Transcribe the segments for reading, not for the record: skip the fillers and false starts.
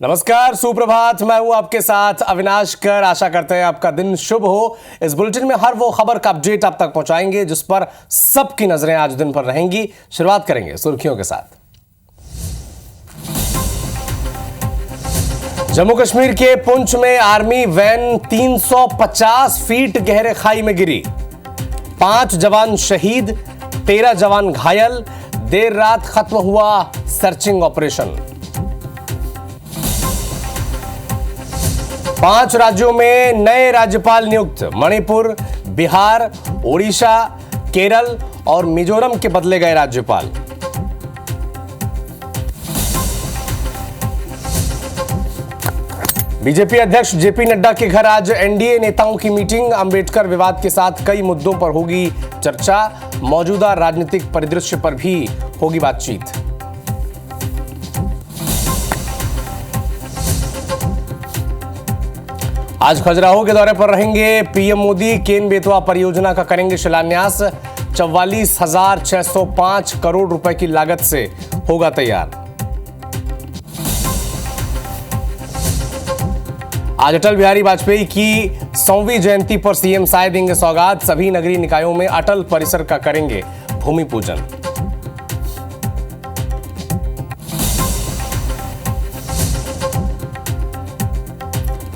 नमस्कार, सुप्रभात। मैं हूं आपके साथ अविनाश कर। आशा करते हैं आपका दिन शुभ हो। इस बुलेटिन में हर वो खबर का अपडेट आप तक पहुंचाएंगे जिस पर सबकी नजरें आज दिन पर रहेंगी। शुरुआत करेंगे सुर्खियों के साथ। जम्मू कश्मीर के पुंछ में आर्मी वैन 350 फीट गहरे खाई में गिरी। 5 जवान शहीद, 13 जवान घायल। देर रात खत्म हुआ सर्चिंग ऑपरेशन। 5 राज्यों में नए राज्यपाल नियुक्त। मणिपुर, बिहार, ओडिशा, केरल और मिजोरम के बदले गए राज्यपाल। बीजेपी अध्यक्ष जेपी नड्डा के घर आज एनडीए नेताओं की मीटिंग। अंबेडकर विवाद के साथ कई मुद्दों पर होगी चर्चा। मौजूदा राजनीतिक परिदृश्य पर भी होगी बातचीत। आज खजुराहो के दौरे पर रहेंगे पीएम मोदी। केन बेतवा परियोजना का करेंगे शिलान्यास। 44,605 करोड़ रुपए की लागत से होगा तैयार। आज अटल बिहारी वाजपेयी की 100वीं जयंती पर सीएम साय देंगे सौगात। सभी नगरीय निकायों में अटल परिसर का करेंगे भूमि पूजन।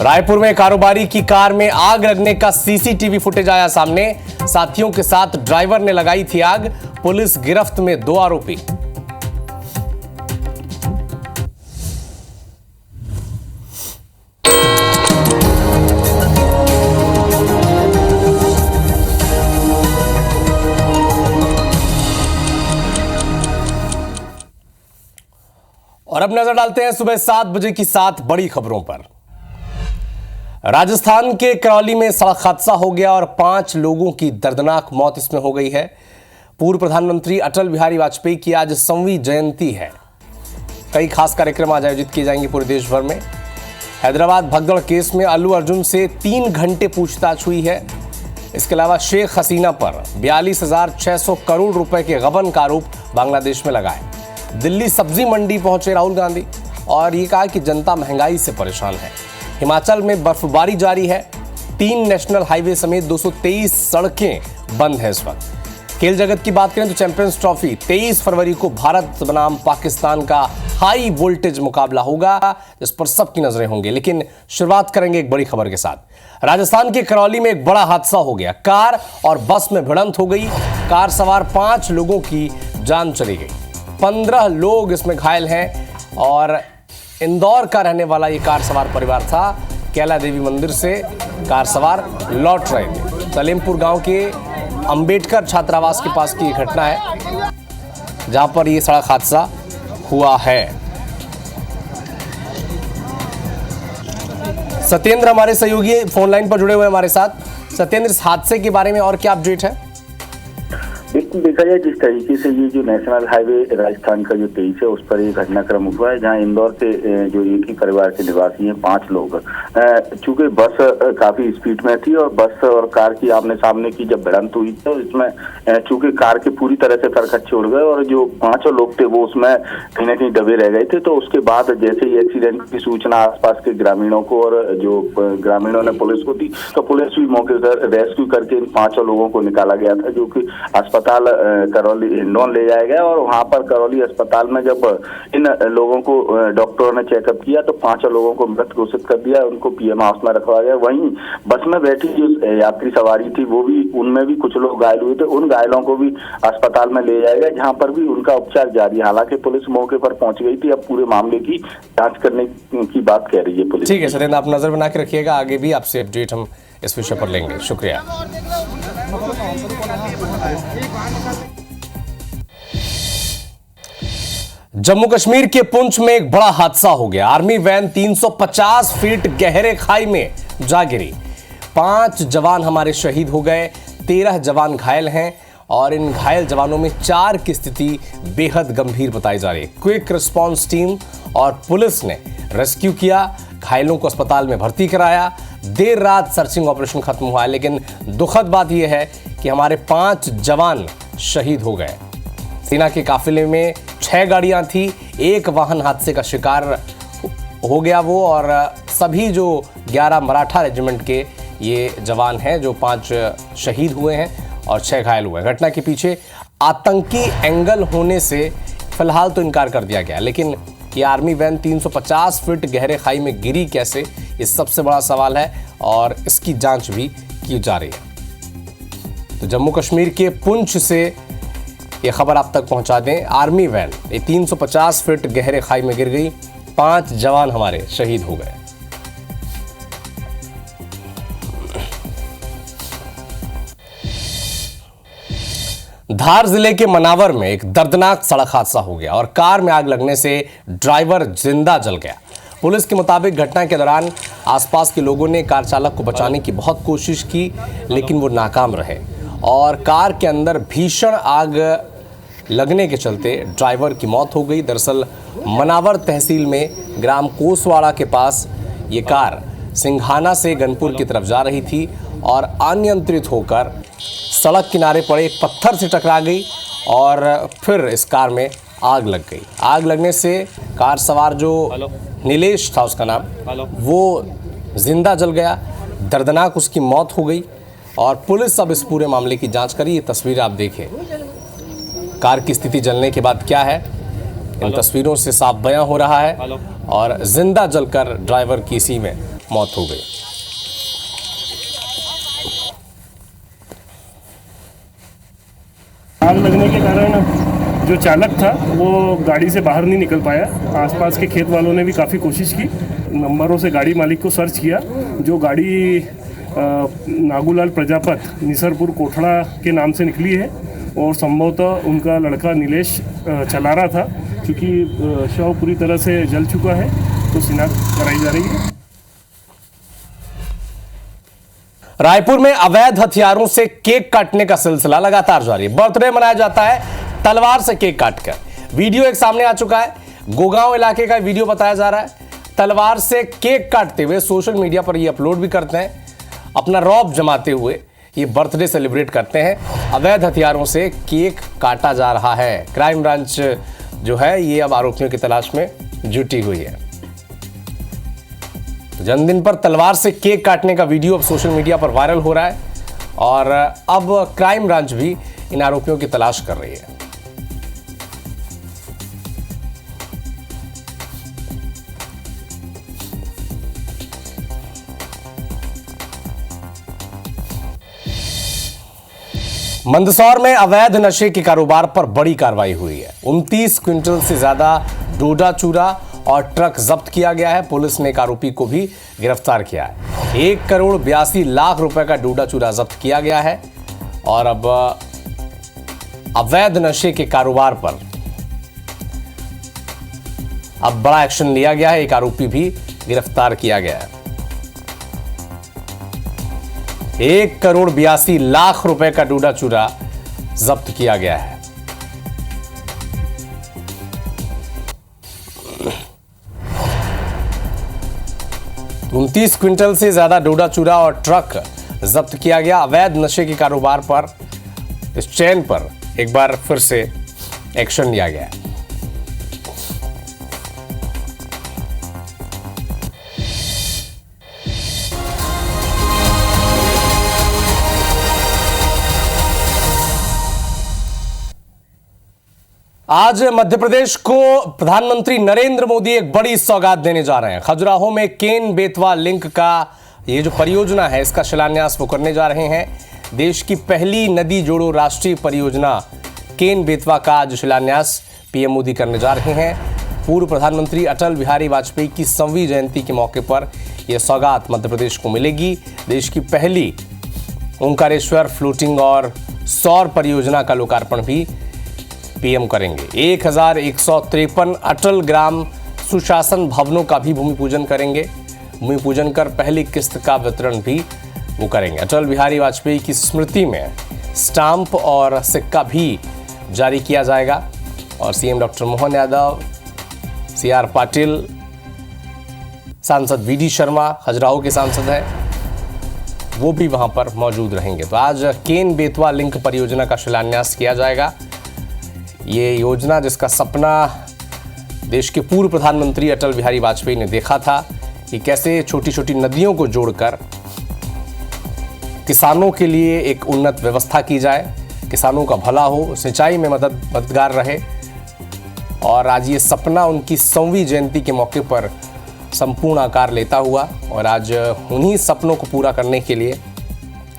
रायपुर में कारोबारी की कार में आग लगने का सीसीटीवी फुटेज आया सामने। साथियों के साथ ड्राइवर ने लगाई थी आग। पुलिस गिरफ्त में 2 आरोपी। और अब नजर डालते हैं सुबह 7 बजे की 7 बड़ी खबरों पर। राजस्थान के करौली में सड़क हादसा हो गया और 5 लोगों की दर्दनाक मौत इसमें हो गई है। पूर्व प्रधानमंत्री अटल बिहारी वाजपेयी की आज 100वीं जयंती है। कई खास कार्यक्रम आज आयोजित किए जाएंगे पूरे देश भर में। हैदराबाद भगदड़ केस में अल्लू अर्जुन से 3 घंटे पूछताछ हुई है। इसके अलावा शेख हसीना पर 42,600 करोड़ रुपए के गबन का आरोप बांग्लादेश में लगा है। दिल्ली सब्जी मंडी पहुंचे राहुल गांधी और ये कहा कि जनता महंगाई से परेशान है। हिमाचल में बर्फबारी जारी है। 3 नेशनल हाईवे समेत 223 सड़कें बंद हैं इस वक्त। खेल जगत की बात करें तो चैंपियंस ट्रॉफी 23 फरवरी को भारत बनाम पाकिस्तान का हाई वोल्टेज मुकाबला होगा जिस पर सबकी नजरें होंगी। लेकिन शुरुआत करेंगे एक बड़ी खबर के साथ। राजस्थान के करौली में एक बड़ा हादसा हो गया। कार और बस में भिड़ंत हो गई। कार सवार 5 लोगों की जान चली गई। 15 लोग इसमें घायल हैं और इंदौर का रहने वाला ये कार सवार परिवार था। कैला देवी मंदिर से कार सवार लौट रहे थे। सलेमपुर गांव के अंबेडकर छात्रावास के पास की ये घटना है जहां पर ये सड़क हादसा हुआ है। सत्येंद्र हमारे सहयोगी फोन लाइन पर जुड़े हुए हमारे साथ। सत्येंद्र, इस हादसे के बारे में और क्या अपडेट है? बिल्कुल देखा जाए जिस तरीके से ये जो नेशनल हाईवे राजस्थान का जो 23 है उस पर ये घटनाक्रम हुआ है जहां इंदौर से जो एक ही परिवार के निवासी हैं 5 लोग। चूंकि बस काफी स्पीड में थी और बस और कार की आमने सामने की जब भिड़ंत हुई तो इसमें चूंकि कार के पूरी तरह से सरकच्चे उड़ गए और जो 5 लोग थे वो उसमें कहीं ना कहीं दबे रह गए थे। तो उसके बाद जैसे ही एक्सीडेंट की सूचना आसपास के ग्रामीणों को और जो ग्रामीणों ने पुलिस को दी तो पुलिस भी मौके पर रेस्क्यू करके इन 5 लोगों को निकाला गया था जो कि अस्पताल करौली हिंडौन ले जाया गया। और वहां पर करौली अस्पताल में जब इन लोगों को डॉक्टरों ने चेकअप किया तो 5 लोगों को मृत घोषित कर दिया। उनको पीएम हाउस में रखवा गया। वहीं बस में बैठी जो यात्री सवारी थी वो भी उनमें भी कुछ लोग घायल हुए थे। उन घायलों को भी अस्पताल में ले जाया गया जहां पर भी उनका उपचार जारी। हालांकि पुलिस मौके पर पहुंच गई थी। अब पूरे मामले की जांच करने की बात कह रही है पुलिस। ठीक है सत्येंद्र, आप नजर बना के रखिएगा। आगे भी आपसे अपडेट हम इस विषय पर लेंगे। शुक्रिया। जम्मू कश्मीर के पुंछ में एक बड़ा हादसा हो गया। आर्मी वैन 350 फीट गहरे खाई में जा गिरी। 5 जवान हमारे शहीद हो गए, 13 जवान घायल हैं और इन घायल जवानों में 4 की स्थिति बेहद गंभीर बताई जा रही है। क्विक रिस्पांस टीम और पुलिस ने रेस्क्यू किया, घायलों को अस्पताल में भर्ती कराया। देर रात सर्चिंग ऑपरेशन खत्म हुआ है, लेकिन दुखद बात यह है कि हमारे 5 जवान शहीद हो गए। सेना के काफिले में 6 गाड़ियां थी। एक वाहन हादसे का शिकार हो गया वो, और सभी जो 11 मराठा रेजिमेंट के ये जवान हैं, जो 5 शहीद हुए हैं और 6 घायल हुए हैं। घटना के पीछे आतंकी एंगल होने से फिलहाल तो इनकार कर दिया गया, लेकिन ये आर्मी वैन 350 फीट गहरे खाई में गिरी कैसे, ये सबसे बड़ा सवाल है और इसकी जांच भी की जा रही है। तो जम्मू कश्मीर के पुंछ से ये खबर आप तक पहुंचा दें। आर्मी वैन ये 350 फीट गहरे खाई में गिर गई, 5 जवान हमारे शहीद हो गए। धार जिले के मनावर में एक दर्दनाक सड़क हादसा हो गया और कार में आग लगने से ड्राइवर जिंदा जल गया। पुलिस के मुताबिक घटना के दौरान आसपास के लोगों ने कार चालक को बचाने की बहुत कोशिश की, लेकिन वो नाकाम रहे और कार के अंदर भीषण आग लगने के चलते ड्राइवर की मौत हो गई। दरअसल मनावर तहसील में ग्राम कोसवाड़ा के पास ये कार सिंघाना से गनपुर की तरफ जा रही थी और अनियंत्रित होकर सड़क किनारे पड़े एक पत्थर से टकरा गई और फिर इस कार में आग लग गई। आग लगने से कार सवार जो नीलेश था उसका नाम, वो जिंदा जल गया। दर्दनाक उसकी मौत हो गई और पुलिस अब इस पूरे मामले की जांच करी। ये तस्वीर आप देखें, कार की स्थिति जलने के बाद क्या है, इन तस्वीरों से साफ बयां हो रहा है और जिंदा जलकर ड्राइवर की इसी में मौत हो गई। आग लगने के कारण जो चालक था वो गाड़ी से बाहर नहीं निकल पाया। आसपास के खेत वालों ने भी काफ़ी कोशिश की, नंबरों से गाड़ी मालिक को सर्च किया। जो गाड़ी नागूलाल प्रजापत निसरपुर कोठड़ा के नाम से निकली है और संभवतः उनका लड़का नीलेश चला रहा था। क्योंकि शव पूरी तरह से जल चुका है तो शिनाख्त कराई जा रही है। रायपुर में अवैध हथियारों से केक काटने का सिलसिला लगातार जारी है। बर्थडे मनाया जाता है तलवार से केक काटकर। वीडियो एक सामने आ चुका है, गोगांव इलाके का वीडियो बताया जा रहा है। तलवार से केक काटते हुए सोशल मीडिया पर ये अपलोड भी करते हैं, अपना रौब जमाते हुए ये बर्थडे सेलिब्रेट करते हैं। अवैध हथियारों से केक काटा जा रहा है। क्राइम ब्रांच जो है ये अब आरोपियों की तलाश में जुटी हुई है। जन्मदिन पर तलवार से केक काटने का वीडियो अब सोशल मीडिया पर वायरल हो रहा है और अब क्राइम ब्रांच भी इन आरोपियों की तलाश कर रही है। मंदसौर में अवैध नशे के कारोबार पर बड़ी कार्रवाई हुई है। 29 क्विंटल से ज्यादा डोडा चूरा और ट्रक जब्त किया गया है। पुलिस ने एक आरोपी को भी गिरफ्तार किया है। 1 करोड़ 82 लाख रुपए का डोडा चूरा जब्त किया गया है और अब अवैध नशे के कारोबार पर अब बड़ा एक्शन लिया गया है। एक आरोपी भी गिरफ्तार किया गया है। 1 करोड़ 82 लाख रुपए का डोडा चूरा जब्त किया गया है। तो 29 क्विंटल से ज्यादा डोडा चूरा और ट्रक जब्त किया गया। अवैध नशे के कारोबार पर इस चेन पर एक बार फिर से एक्शन लिया गया है। आज मध्य प्रदेश को प्रधानमंत्री नरेंद्र मोदी एक बड़ी सौगात देने जा रहे हैं। खजुराहो में केन बेतवा लिंक का ये जो परियोजना है इसका शिलान्यास वो करने जा रहे हैं। देश की पहली नदी जोड़ो राष्ट्रीय परियोजना केन बेतवा का आज शिलान्यास पीएम मोदी करने जा रहे हैं। पूर्व प्रधानमंत्री अटल बिहारी वाजपेयी की 100वीं जयंती के मौके पर यह सौगात मध्य प्रदेश को मिलेगी। देश की पहली ओंकारेश्वर फ्लोटिंग और सौर परियोजना का लोकार्पण भी पीएम करेंगे। 1153 अटल ग्राम सुशासन भवनों का भी भूमि पूजन करेंगे। भूमि पूजन कर पहली किस्त का वितरण भी वो करेंगे। अटल बिहारी वाजपेयी की स्मृति में स्टाम्प और सिक्का भी जारी किया जाएगा और CM doctor Mohan Yadav, CR Patil, सांसद वीडी शर्मा खजुराहो के सांसद हैं, वो भी वहां पर मौजूद रहेंगे। तो आज केन बेतवा लिंक परियोजना का शिलान्यास किया जाएगा। ये योजना जिसका सपना देश के पूर्व प्रधानमंत्री अटल बिहारी वाजपेयी ने देखा था कि कैसे छोटी छोटी नदियों को जोड़कर किसानों के लिए एक उन्नत व्यवस्था की जाए, किसानों का भला हो, सिंचाई में मददगार रहे। और आज ये सपना उनकी 100वीं जयंती के मौके पर संपूर्ण आकार लेता हुआ, और आज उन्हीं सपनों को पूरा करने के लिए,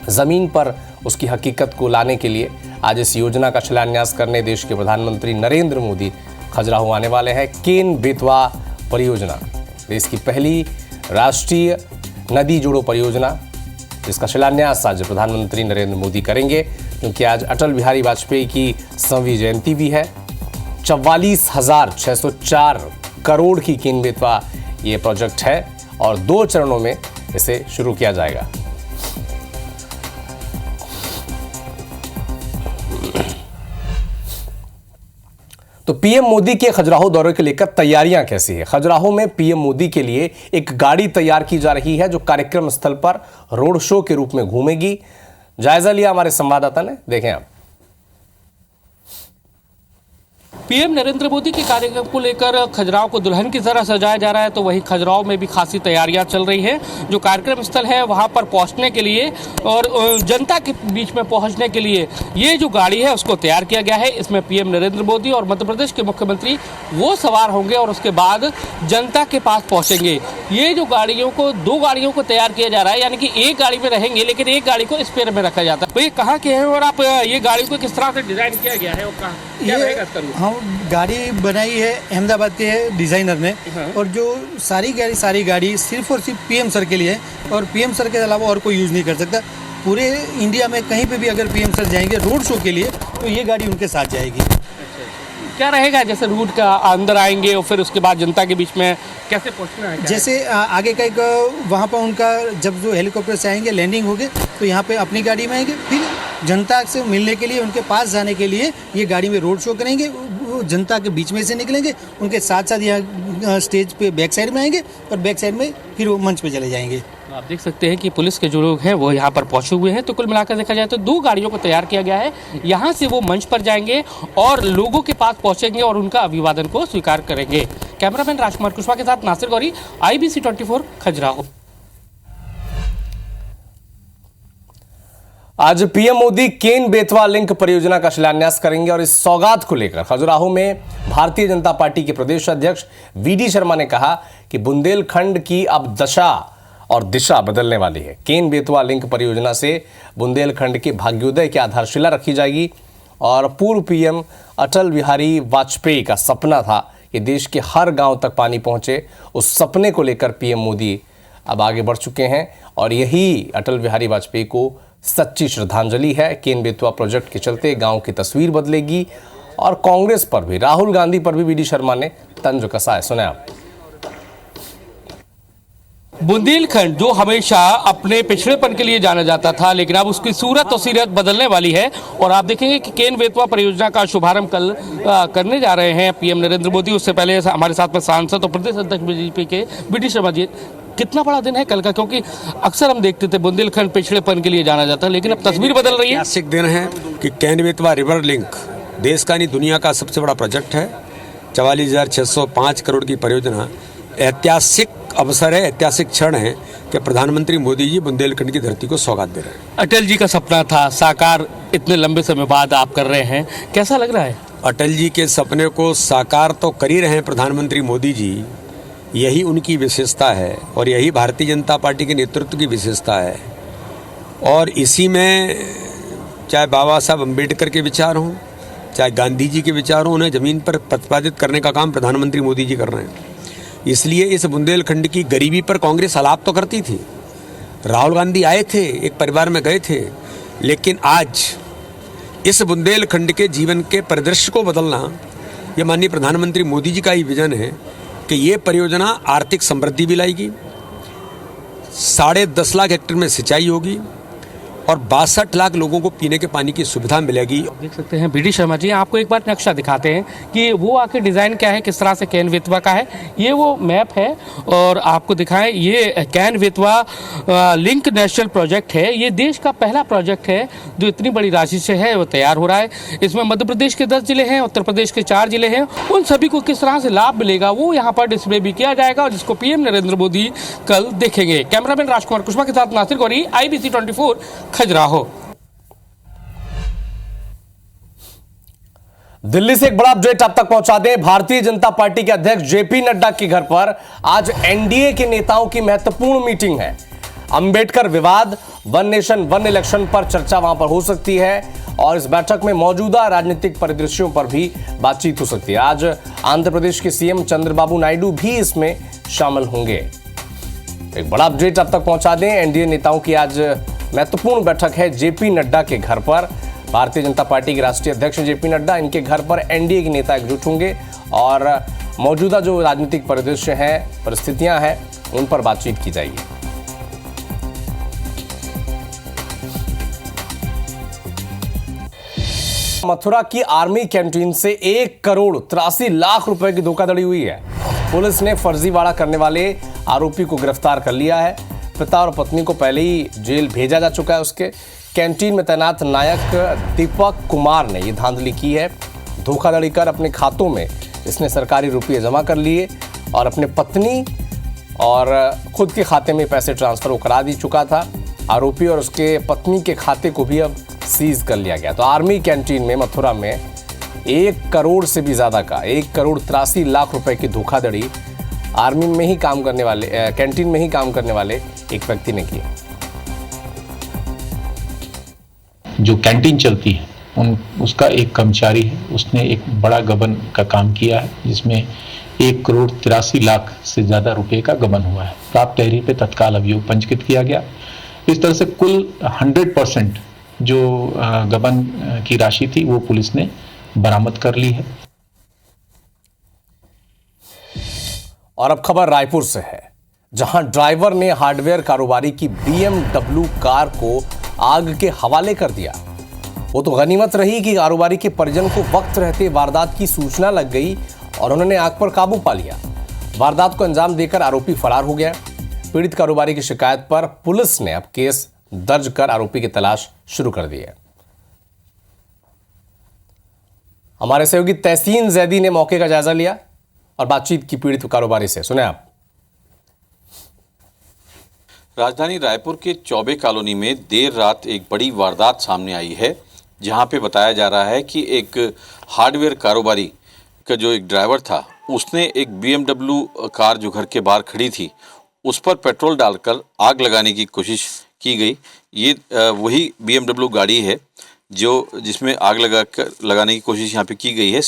ज़मीन पर उसकी हकीकत को लाने के लिए आज इस योजना का शिलान्यास करने देश के प्रधानमंत्री नरेंद्र मोदी खजुराहो आने वाले हैं। केन बेतवा परियोजना देश की पहली राष्ट्रीय नदी जोड़ो परियोजना, जिसका शिलान्यास आज प्रधानमंत्री नरेंद्र मोदी करेंगे, क्योंकि आज अटल बिहारी वाजपेयी की 100वीं जयंती भी है। 44,604 करोड़ की केन बेतवा ये प्रोजेक्ट है और 2 चरणों में इसे शुरू किया जाएगा। तो पीएम मोदी के खजुराहो दौरे को लेकर तैयारियां कैसी है? खजुराहो में पीएम मोदी के लिए एक गाड़ी तैयार की जा रही है जो कार्यक्रम स्थल पर रोड शो के रूप में घूमेगी। जायजा लिया हमारे संवाददाता ने, देखें आप। पीएम नरेंद्र मोदी के कार्यक्रम को लेकर खजुराहो को दुल्हन की तरह सजाया जा रहा है, तो वहीं खजुराहो में भी खासी तैयारियां चल रही हैं। जो कार्यक्रम स्थल है वहां पर पहुंचने के लिए और जनता के बीच में पहुंचने के लिए ये जो गाड़ी है उसको तैयार किया गया है। इसमें पीएम नरेंद्र मोदी और मध्य प्रदेश के मुख्यमंत्री वो सवार होंगे और उसके बाद जनता के पास पहुंचेंगे। ये जो गाड़ियों को 2 गाड़ियों को तैयार किया जा रहा है, यानी कि एक गाड़ी में रहेंगे लेकिन एक गाड़ी को स्पेयर में रखा जाता है। तो ये कहाँ के हैं और आप ये गाड़ी को किस तरह से डिजाइन किया गया है और क्या रहेगा इसका रूप? हम गाड़ी बनाई है अहमदाबाद के डिजाइनर ने, और जो सारी गाड़ी सिर्फ और सिर्फ पीएम सर के लिए है, और पीएम सर के अलावा और कोई यूज़ नहीं कर सकता। पूरे इंडिया में कहीं पे भी अगर पीएम सर जाएंगे रोड शो के लिए तो ये गाड़ी उनके साथ जाएगी। क्या रहेगा, जैसे रूट का अंदर आएंगे और फिर उसके बाद जनता के बीच में कैसे पहुंचना है? जैसे आगे का एक वहाँ पर उनका जब जो हेलीकॉप्टर से आएंगे लैंडिंग होगी तो यहाँ पे अपनी गाड़ी में आएंगे, फिर जनता से मिलने के लिए उनके पास जाने के लिए ये गाड़ी में रोड शो करेंगे। वो जनता के बीच में से निकलेंगे, उनके साथ साथ यहाँ स्टेज पे बैक साइड में आएंगे और बैक साइड में फिर वो मंच पे चले जाएंगे। आप देख सकते हैं कि पुलिस के जो लोग हैं वो यहाँ पर पहुंचे हुए हैं। तो कुल मिलाकर देखा जाए तो 2 गाड़ियों को तैयार किया गया है। यहाँ से वो मंच पर जाएंगे और लोगों के पास पहुंचेंगे और उनका अभिवादन को स्वीकार करेंगे। कैमरामैन राजकुमार कुशवाहा के साथ नासिर गौरी, IBC 24 खजुराहो। आज पीएम मोदी केन बेतवा लिंक परियोजना का शिलान्यास करेंगे और इस सौगात को लेकर खजुराहो में भारतीय जनता पार्टी के प्रदेश अध्यक्ष VD शर्मा ने कहा कि बुंदेलखंड की अब दशा और दिशा बदलने वाली है। केन बेतवा लिंक परियोजना से बुंदेलखंड के भाग्योदय की आधारशिला रखी जाएगी और पूर्व पीएम अटल बिहारी वाजपेयी का सपना था कि देश के हर गांव तक पानी पहुंचे। उस सपने को लेकर पीएम मोदी अब आगे बढ़ चुके हैं और यही अटल बिहारी वाजपेयी को सच्ची श्रद्धांजलि है। केन बेतवा प्रोजेक्ट के चलते गांव की तस्वीर बदलेगी और कांग्रेस पर भी, राहुल गांधी पर भी VD शर्मा ने तंज कसा है। सुने आप। बुंदेलखंड जो हमेशा अपने पिछड़ेपन के लिए जाना जाता था, लेकिन अब उसकी सूरत और सीरत बदलने वाली है। और आप देखेंगे कि केन बेतवा परियोजना का शुभारंभ कल करने जा रहे हैं पीएम नरेंद्र मोदी। उससे पहले हमारे साथ में सांसद और प्रदेश अध्यक्ष BJP के VD शर्मा जी। कितना बड़ा दिन है कल का, क्योंकि अक्सर हम देखते थे बुंदेलखंड पिछड़ेपन के लिए जाना जाता है, लेकिन अब तस्वीर बदल रही है। ऐतिहासिक दिन है कि केन बेतवा रिवर लिंक देश का नहीं दुनिया का सबसे बड़ा प्रोजेक्ट है। 44,605 करोड़ की परियोजना ऐतिहासिक अवसर है, ऐतिहासिक क्षण है कि प्रधानमंत्री मोदी जी बुंदेलखंड की धरती को सौगात दे रहे हैं। अटल जी का सपना था, साकार इतने लंबे समय बाद आप कर रहे हैं, कैसा लग रहा है? अटल जी के सपने को साकार तो कर ही रहे हैं प्रधानमंत्री मोदी जी, यही उनकी विशेषता है और यही भारतीय जनता पार्टी के नेतृत्व की विशेषता है। और इसी में चाहे बाबा साहब अम्बेडकर के विचार हों, चाहे गांधी जी के विचार हों, उन्हें ज़मीन पर प्रतिपादित करने का काम प्रधानमंत्री मोदी जी कर रहे हैं। इसलिए इस बुंदेलखंड की गरीबी पर कांग्रेस आलाप तो करती थी, राहुल गांधी आए थे, एक परिवार में गए थे, लेकिन आज इस बुंदेलखंड के जीवन के परिदृश्य को बदलना ये माननीय प्रधानमंत्री मोदी जी का ही विजन है कि ये परियोजना आर्थिक समृद्धि भी लाएगी, 10.5 लाख हेक्टेयर में सिंचाई होगी और 62 लाख लोगों को पीने के पानी की सुविधा मिलेगी। देख सकते हैं बीडी शर्मा जी, आपको एक बार नक्शा दिखाते हैं कि वो आखिर डिज़ाइन क्या है, किस तरह से कैन बेतवा का है। ये वो मैप है और आपको दिखाएं, ये can Betwa link national project है। ये देश का पहला प्रोजेक्ट है जो इतनी बड़ी राशि से है, वो तैयार हो रहा है। इसमें मध्य प्रदेश के 10 जिले हैं, उत्तर प्रदेश के 4 जिले हैं। उन सभी को किस तरह से लाभ मिलेगा वो यहाँ पर डिस्प्ले भी किया जाएगा, और जिसको पीएम नरेंद्र मोदी कल देखेंगे। कैमरामैन राजकुमार कुशवाहा के साथ नासिर गौरी, IBC 24 खजुराहो। दिल्ली से एक बड़ा अपडेट आप तक पहुंचा दें। भारतीय जनता पार्टी के अध्यक्ष जेपी नड्डा के घर पर आज एनडीए के नेताओं की महत्वपूर्ण मीटिंग है। अंबेडकर विवाद, वन नेशन वन इलेक्शन पर चर्चा वहां पर हो सकती है, और इस बैठक में मौजूदा राजनीतिक परिदृश्यों पर भी बातचीत हो सकती है। आज आंध्र प्रदेश के सीएम चंद्रबाबू नायडू भी इसमें शामिल होंगे। एक बड़ा अपडेट आप तक पहुंचा दें। एनडीए नेताओं की आज महत्वपूर्ण बैठक है जेपी नड्डा के घर पर। भारतीय जनता पार्टी के राष्ट्रीय अध्यक्ष जेपी नड्डा, इनके घर पर एनडीए के नेता एकजुट होंगे और मौजूदा जो राजनीतिक परिदृश्य हैं, परिस्थितियां हैं, उन पर बातचीत की जाएगी। मथुरा की आर्मी कैंटीन से 1 करोड़ 83 लाख रुपए की धोखाधड़ी हुई है। पुलिस ने फर्जीवाड़ा करने वाले आरोपी को गिरफ्तार कर लिया है। पिता और पत्नी को पहले ही जेल भेजा जा चुका है। उसके कैंटीन में तैनात नायक दीपक कुमार ने यह धांधली की है। धोखाधड़ी कर अपने खातों में इसने सरकारी रुपये जमा कर लिए और अपने पत्नी और खुद के खाते में पैसे ट्रांसफर करा दी चुका था। आरोपी और उसके पत्नी के खाते को भी अब सीज कर लिया गया। तो आर्मी कैंटीन में मथुरा में 1 करोड़ से भी ज्यादा का 1 करोड़ 83 लाख रुपए की धोखाधड़ी आर्मी में ही काम करने वाले कैंटीन में ही काम करने वाले एक व्यक्ति ने किया। जो कैंटीन चलती है उसका एक कर्मचारी है, उसने एक बड़ा गबन का काम किया है, जिसमें 1 करोड़ 83 लाख से ज्यादा रुपए का गबन हुआ है। प्राप्त तहरीर पे तत्काल अभियोग पंजीकृत किया गया। इस तरह से कुल 100% जो गबन की राशि थी वो पुलिस ने बरामद कर ली है। और अब खबर रायपुर से है, जहां ड्राइवर ने हार्डवेयर कारोबारी की BMW कार को आग के हवाले कर दिया। वो तो गनीमत रही कि कारोबारी के परिजन को वक्त रहते वारदात की सूचना लग गई और उन्होंने आग पर काबू पा लिया। वारदात को अंजाम देकर आरोपी फरार हो गया। पीड़ित कारोबारी की शिकायत पर पुलिस ने अब केस दर्ज कर आरोपी की तलाश शुरू कर दी है। हमारे सहयोगी तहसीन जैदी ने मौके का जायजा लिया और बातचीत की पीड़ित कारोबारी से। सुने आप। राजधानी रायपुर के चौबे कॉलोनी में देर रात एक बड़ी वारदात सामने आई है, जहां पे बताया जा रहा है कि एक हार्डवेयर कारोबारी का जो एक ड्राइवर था, उसने एक BMW कार जो घर के बाहर खड़ी थी उस पर पेट्रोल डालकर आग लगाने की कोशिश की गई। ये वही BMW गाड़ी है जिसमें आग लगाने की कोशिश यहाँ पे की गई है।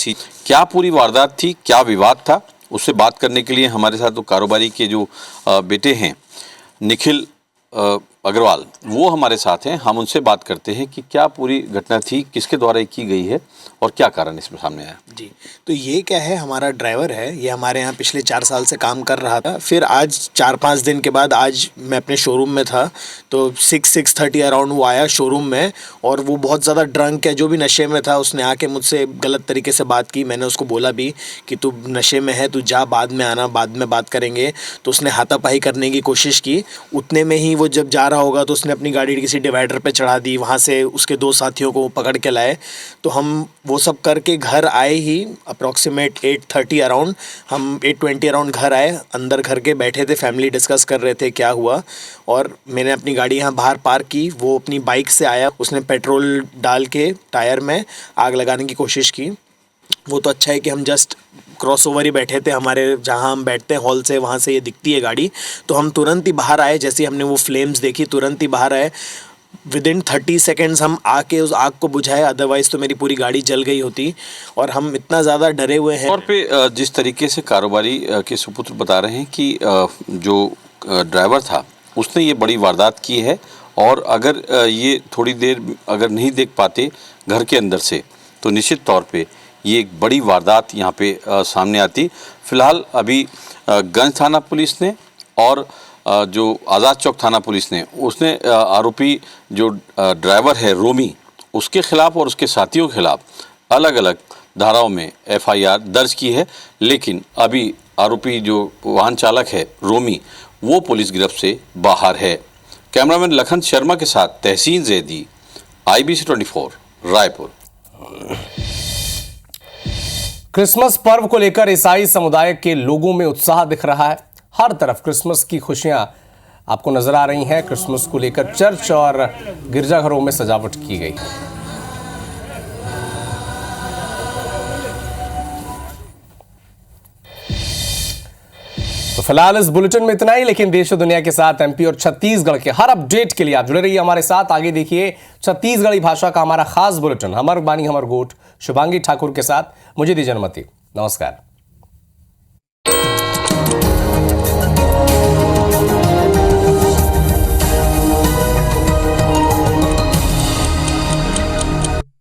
क्या पूरी वारदात थी, क्या विवाद था, उससे बात करने के लिए हमारे साथ तो कारोबारी के जो बेटे हैं निखिल अग्रवाल, वो हमारे साथ हैं। हम उनसे बात करते हैं कि क्या पूरी घटना थी, किसके द्वारा की गई है और क्या कारण इसमें सामने आया। जी, तो ये क्या है, हमारा ड्राइवर है, ये हमारे यहाँ पिछले 4 साल से काम कर रहा था। फिर आज 4-5 दिन के बाद आज मैं अपने शोरूम में था, तो 6:30 अराउंड वो आया शोरूम में, और वो बहुत ज़्यादा ड्रंक है, जो भी नशे में था। उसने आके मुझसे गलत तरीके से बात की। मैंने उसको बोला भी कि तू नशे में है, तू जा, बाद में आना, बाद में बात करेंगे। तो उसने हाथापाई करने की कोशिश की। उतने में ही वो जब जा रहा होगा तो उसने अपनी गाड़ी किसी डिवाइडर पे चढ़ा दी। वहाँ से उसके 2 साथियों को पकड़ के लाए। तो हम वो सब करके घर आए ही अप्रॉक्सीमेट 8:30 अराउंड, हम 8:20 अराउंड घर आए। अंदर घर के बैठे थे, फैमिली डिस्कस कर रहे थे क्या हुआ, और मैंने अपनी गाड़ी यहाँ बाहर पार्क की। वो अपनी बाइक से आया, उसने पेट्रोल डाल के टायर में आग लगाने की कोशिश की। वो तो अच्छा है कि हम जस्ट क्रॉस ओवर ही बैठे थे, हमारे जहाँ हम बैठते हैं हॉल से, वहाँ से ये दिखती है गाड़ी। तो हम तुरंत ही बाहर आए। जैसे हमने वो फ्लेम्स देखी, तुरंत ही बाहर आए। विदिन 30 सेकेंड्स हम आके उस आग को बुझाए, अदरवाइज़ तो मेरी पूरी गाड़ी जल गई होती। और हम इतना ज़्यादा डरे हुए हैं। और पे जिस तरीके से कारोबारी के सुपुत्र बता रहे हैं कि जो ड्राइवर था उसने ये बड़ी वारदात की है, और अगर ये थोड़ी देर अगर नहीं देख पाते घर के अंदर से, तो निश्चित तौर पे ये एक बड़ी वारदात यहाँ पे सामने आती। फिलहाल अभी गंज थाना पुलिस ने और जो आज़ाद चौक थाना पुलिस ने उसने आरोपी जो ड्राइवर है रोमी उसके खिलाफ और उसके साथियों के खिलाफ अलग अलग धाराओं में FIR दर्ज की है, लेकिन अभी आरोपी जो वाहन चालक है रोमी वो पुलिस गिरफ्त से बाहर है। कैमरामैन लखन शर्मा के साथ तहसीन जैदी, IBC 24 रायपुर। क्रिसमस पर्व को लेकर ईसाई समुदाय के लोगों में उत्साह दिख रहा है। हर तरफ क्रिसमस की खुशियां आपको नजर आ रही हैं। क्रिसमस को लेकर चर्च और गिरजाघरों में सजावट की गई। तो फिलहाल इस बुलेटिन में इतना ही, लेकिन देश और दुनिया के साथ MP और छत्तीसगढ़ के हर अपडेट के लिए आप जुड़े रहिए हमारे साथ। आगे देखिए छत्तीसगढ़ी भाषा का हमारा खास बुलेटिन हमर बानी हमर गोठ शुभांगी ठाकुर के साथ। मुझे दीजिए अनुमति। नमस्कार।